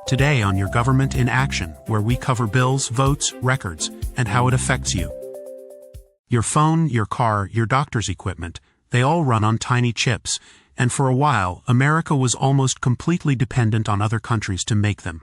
Today on Your Government in Action, where we cover bills, votes, records, and how it affects you. Your phone, your car, your doctor's equipment, they all run on tiny chips, and for a while, America was almost completely dependent on other countries to make them.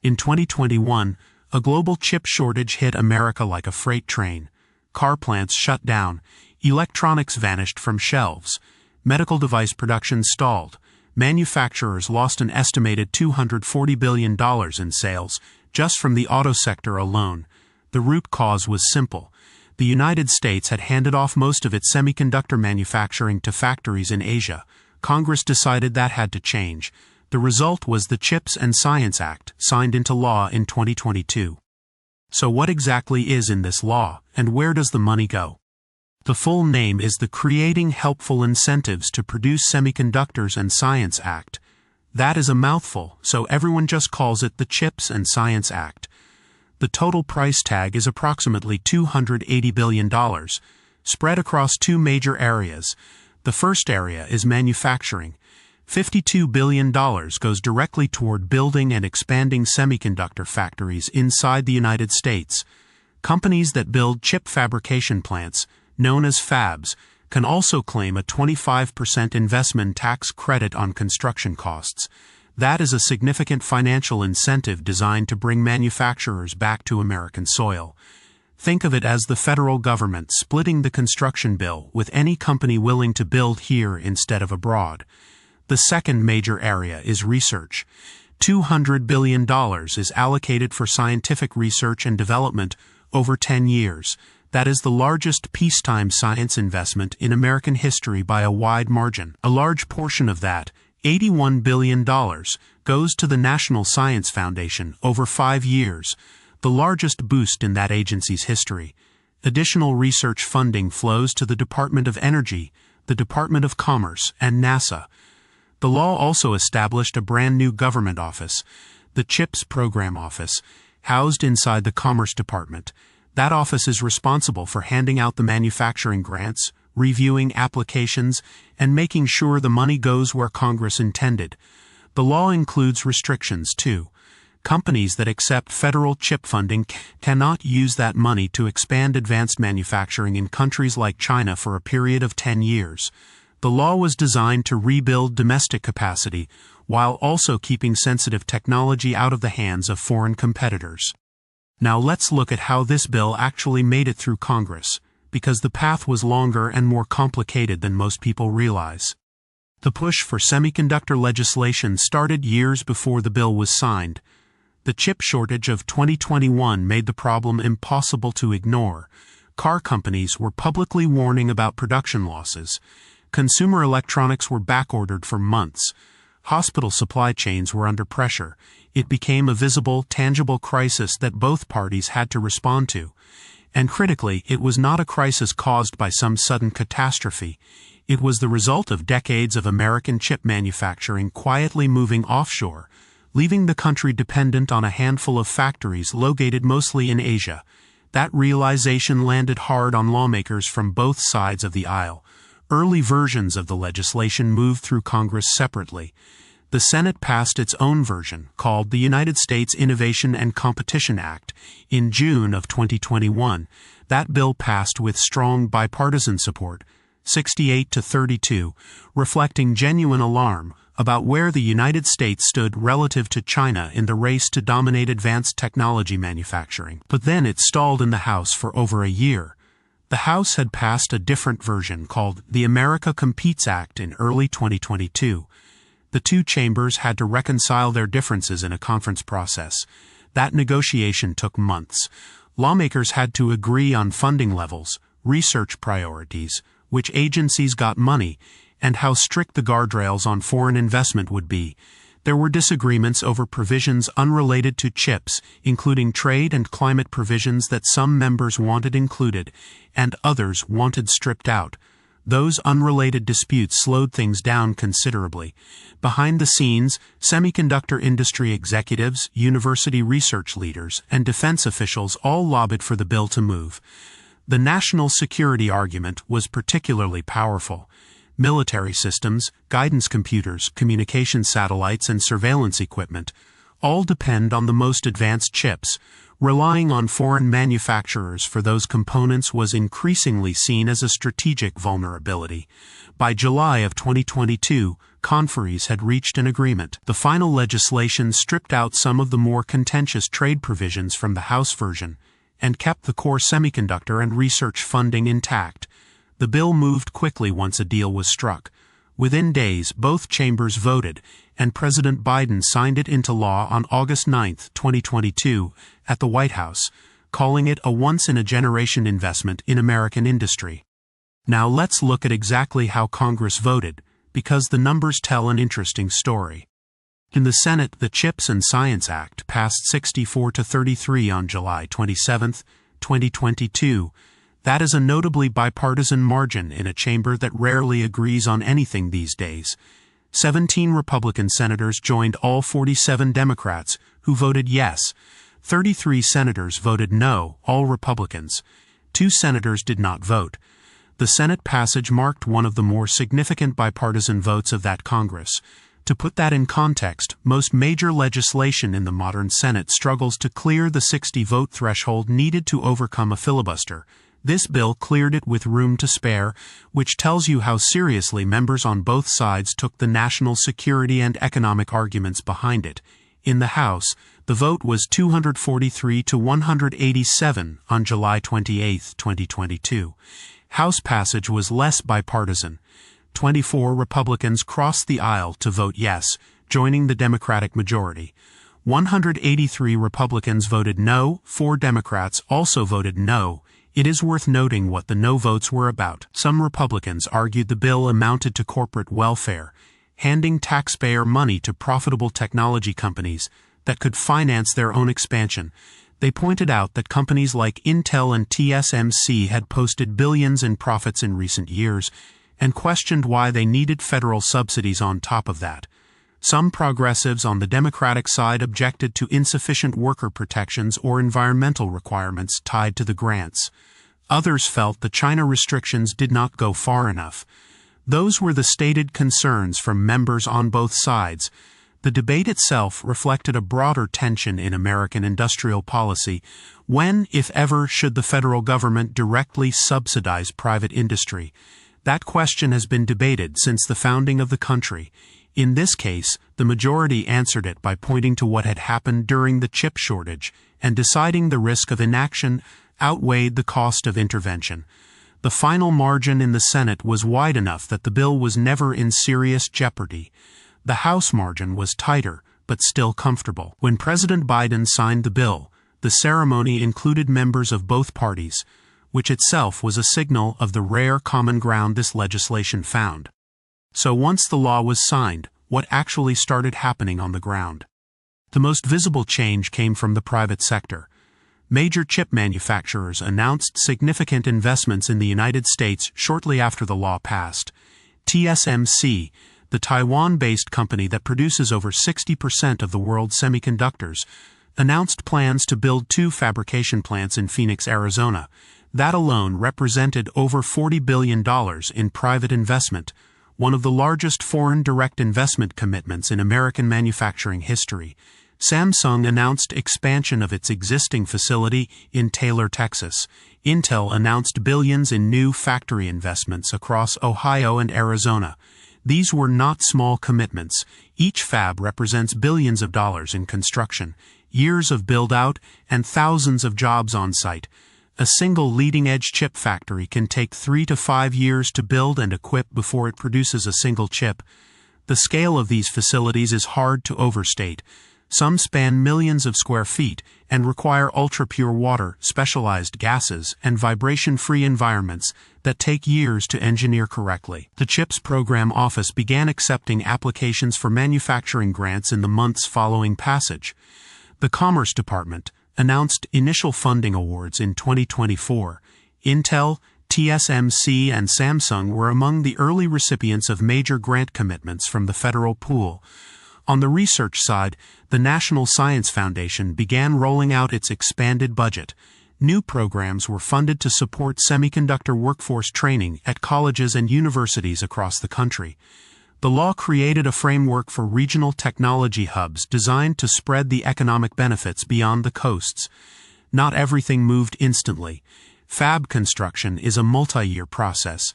In 2021, a global chip shortage hit America like a freight train. Car plants shut down, electronics vanished from shelves, medical device production stalled, manufacturers lost an estimated $240 billion in sales just from the auto sector alone. The root cause was simple. The United States had handed off most of its semiconductor manufacturing to factories in Asia. Congress decided that had to change. The result was the CHIPS and Science Act, signed into law in 2022. So what exactly is in this law, and where does the money go? The full name is the Creating Helpful Incentives to Produce Semiconductors and Science Act. That is a mouthful, so everyone just calls it the CHIPS and Science Act. The total price tag is approximately $280 billion, spread across two major areas. The first area is manufacturing. $52 billion goes directly toward building and expanding semiconductor factories inside the United States. Companies that build chip fabrication plants, known as fabs, can also claim a 25% investment tax credit on construction costs. That is a significant financial incentive designed to bring manufacturers back to American soil. Think of it as the federal government splitting the construction bill with any company willing to build here instead of abroad. The second major area is research. $200 billion is allocated for scientific research and development over 10 years. That is the largest peacetime science investment in American history by a wide margin. A large portion of that, $81 billion, goes to the National Science Foundation over 5 years, the largest boost in that agency's history. Additional research funding flows to the Department of Energy, the Department of Commerce, and NASA. The law also established a brand new government office, the CHIPS Program Office, housed inside the Commerce Department. That office is responsible for handing out the manufacturing grants, reviewing applications, and making sure the money goes where Congress intended. The law includes restrictions, too. Companies that accept federal chip funding cannot use that money to expand advanced manufacturing in countries like China for a period of 10 years. The law was designed to rebuild domestic capacity while also keeping sensitive technology out of the hands of foreign competitors. Now let's look at how this bill actually made it through Congress, because the path was longer and more complicated than most people realize. The push for semiconductor legislation started years before the bill was signed. The chip shortage of 2021 made the problem impossible to ignore. Car companies were publicly warning about production losses. Consumer electronics were backordered for months. Hospital supply chains were under pressure. It became a visible, tangible crisis that both parties had to respond to. And critically, it was not a crisis caused by some sudden catastrophe. It was the result of decades of American chip manufacturing quietly moving offshore, leaving the country dependent on a handful of factories located mostly in Asia. That realization landed hard on lawmakers from both sides of the aisle. Early versions of the legislation moved through Congress separately. The Senate passed its own version, called the United States Innovation and Competition Act, in June of 2021. That bill passed with strong bipartisan support, 68-32, reflecting genuine alarm about where the United States stood relative to China in the race to dominate advanced technology manufacturing. But then it stalled in the House for over a year. The House had passed a different version called the America Competes Act in early 2022. The two chambers had to reconcile their differences in a conference process. That negotiation took months. Lawmakers had to agree on funding levels, research priorities, which agencies got money, and how strict the guardrails on foreign investment would be. There were disagreements over provisions unrelated to chips, including trade and climate provisions that some members wanted included, and others wanted stripped out. Those unrelated disputes slowed things down considerably. Behind the scenes, semiconductor industry executives, university research leaders, and defense officials all lobbied for the bill to move. The national security argument was particularly powerful. Military systems, guidance computers, communication satellites, and surveillance equipment, all depend on the most advanced chips. Relying on foreign manufacturers for those components was increasingly seen as a strategic vulnerability. By July of 2022, conferees had reached an agreement. The final legislation stripped out some of the more contentious trade provisions from the House version and kept the core semiconductor and research funding intact. The bill moved quickly once a deal was struck. Within days, both chambers voted, and President Biden signed it into law on August 9, 2022, at the White House, calling it a once-in-a-generation investment in American industry. Now let's look at exactly how Congress voted, because the numbers tell an interesting story. In the Senate, the CHIPS and Science Act passed 64-33 on July 27, 2022. That is a notably bipartisan margin in a chamber that rarely agrees on anything these days. 17 Republican senators joined all 47 Democrats, who voted yes. 33 senators voted no, all Republicans. 2 senators did not vote. The Senate passage marked one of the more significant bipartisan votes of that Congress. To put that in context, most major legislation in the modern Senate struggles to clear the 60-vote threshold needed to overcome a filibuster. This bill cleared it with room to spare, which tells you how seriously members on both sides took the national security and economic arguments behind it. In the House, the vote was 243 to 187 on July 28, 2022. House passage was less bipartisan. 24 Republicans crossed the aisle to vote yes, joining the Democratic majority. 183 Republicans voted no, 4 Democrats also voted no. It is worth noting what the no votes were about. Some Republicans argued the bill amounted to corporate welfare, handing taxpayer money to profitable technology companies that could finance their own expansion. They pointed out that companies like Intel and TSMC had posted billions in profits in recent years, and questioned why they needed federal subsidies on top of that. Some progressives on the Democratic side objected to insufficient worker protections or environmental requirements tied to the grants. Others felt the China restrictions did not go far enough. Those were the stated concerns from members on both sides. The debate itself reflected a broader tension in American industrial policy. When, if ever, should the federal government directly subsidize private industry? That question has been debated since the founding of the country. In this case, the majority answered it by pointing to what had happened during the chip shortage and deciding the risk of inaction outweighed the cost of intervention. The final margin in the Senate was wide enough that the bill was never in serious jeopardy. The House margin was tighter, but still comfortable. When President Biden signed the bill, the ceremony included members of both parties, which itself was a signal of the rare common ground this legislation found. So once the law was signed, what actually started happening on the ground? The most visible change came from the private sector. Major chip manufacturers announced significant investments in the United States shortly after the law passed. TSMC, the Taiwan-based company that produces over 60% of the world's semiconductors, announced plans to build 2 fabrication plants in Phoenix, Arizona. That alone represented over $40 billion in private investment, one of the largest foreign direct investment commitments in American manufacturing history. Samsung announced expansion of its existing facility in Taylor, Texas. Intel announced billions in new factory investments across Ohio and Arizona. These were not small commitments. Each fab represents billions of dollars in construction, years of build-out, and thousands of jobs on site. A single leading-edge chip factory can take 3 to 5 years to build and equip before it produces a single chip. The scale of these facilities is hard to overstate. Some span millions of square feet and require ultra-pure water, specialized gases, and vibration-free environments that take years to engineer correctly. The CHIPS Program Office began accepting applications for manufacturing grants in the months following passage. The Commerce Department announced initial funding awards in 2024. Intel, TSMC, and Samsung were among the early recipients of major grant commitments from the federal pool. On the research side, the National Science Foundation began rolling out its expanded budget. New programs were funded to support semiconductor workforce training at colleges and universities across the country. The law created a framework for regional technology hubs designed to spread the economic benefits beyond the coasts. Not everything moved instantly. Fab construction is a multi-year process.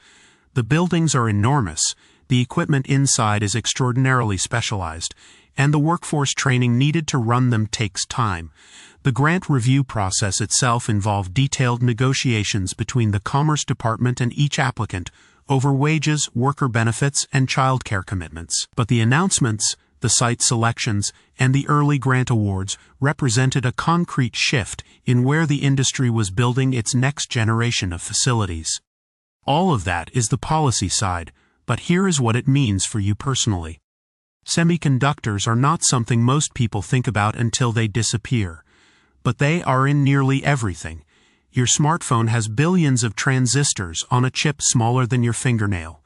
The buildings are enormous, the equipment inside is extraordinarily specialized, and the workforce training needed to run them takes time. The grant review process itself involved detailed negotiations between the Commerce Department and each applicant over wages, worker benefits, and childcare commitments. But the announcements, the site selections, and the early grant awards represented a concrete shift in where the industry was building its next generation of facilities. All of that is the policy side, but here is what it means for you personally. Semiconductors are not something most people think about until they disappear. But they are in nearly everything. Your smartphone has billions of transistors on a chip smaller than your fingernail.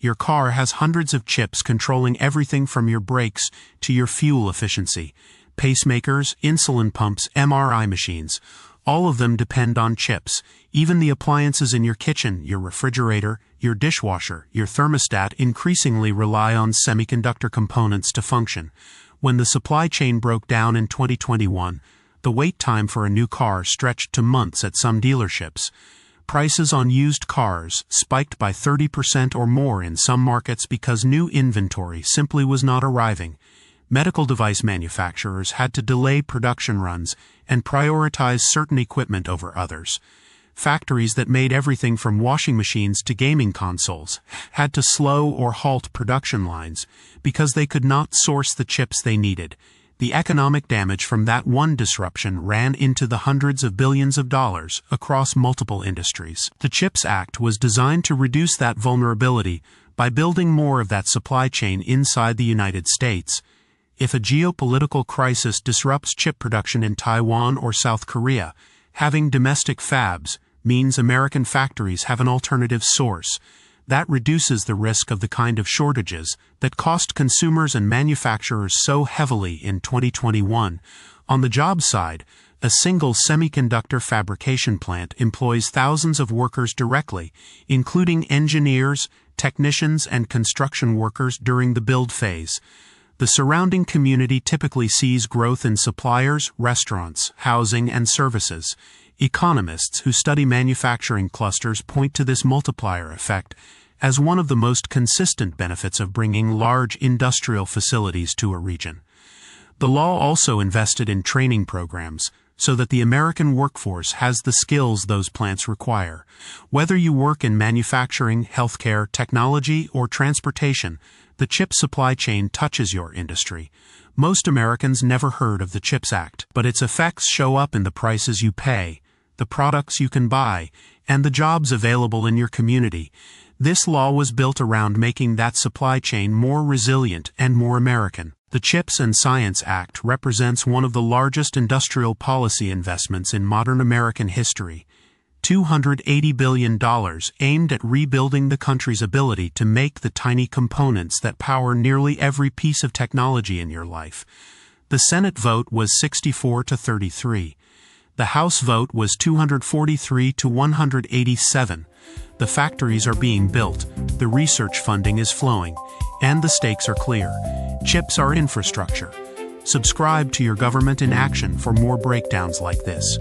Your car has hundreds of chips controlling everything from your brakes to your fuel efficiency. Pacemakers, insulin pumps, MRI machines. All of them depend on chips. Even the appliances in your kitchen, your refrigerator, your dishwasher, your thermostat increasingly rely on semiconductor components to function. When the supply chain broke down in 2021, the wait time for a new car stretched to months at some dealerships. Prices on used cars spiked by 30% or more in some markets because new inventory simply was not arriving. Medical device manufacturers had to delay production runs and prioritize certain equipment over others. Factories that made everything from washing machines to gaming consoles had to slow or halt production lines because they could not source the chips they needed. The economic damage from that one disruption ran into the hundreds of billions of dollars across multiple industries. The CHIPS Act was designed to reduce that vulnerability by building more of that supply chain inside the United States. If a geopolitical crisis disrupts chip production in Taiwan or South Korea, having domestic fabs means American factories have an alternative source. That reduces the risk of the kind of shortages that cost consumers and manufacturers so heavily in 2021. On the job side, a single semiconductor fabrication plant employs thousands of workers directly, including engineers, technicians, and construction workers during the build phase. The surrounding community typically sees growth in suppliers, restaurants, housing, and services. Economists who study manufacturing clusters point to this multiplier effect as one of the most consistent benefits of bringing large industrial facilities to a region. The law also invested in training programs so that the American workforce has the skills those plants require. Whether you work in manufacturing, healthcare, technology, or transportation, the chip supply chain touches your industry. Most Americans never heard of the CHIPS Act, but its effects show up in the prices you pay, the products you can buy, and the jobs available in your community. This law was built around making that supply chain more resilient and more American. The CHIPS and Science Act represents one of the largest industrial policy investments in modern American history. $280 billion aimed at rebuilding the country's ability to make the tiny components that power nearly every piece of technology in your life. The Senate vote was 64-33. The House vote was 243-187. The factories are being built, the research funding is flowing, and the stakes are clear. Chips are infrastructure. Subscribe to Your Government in Action for more breakdowns like this.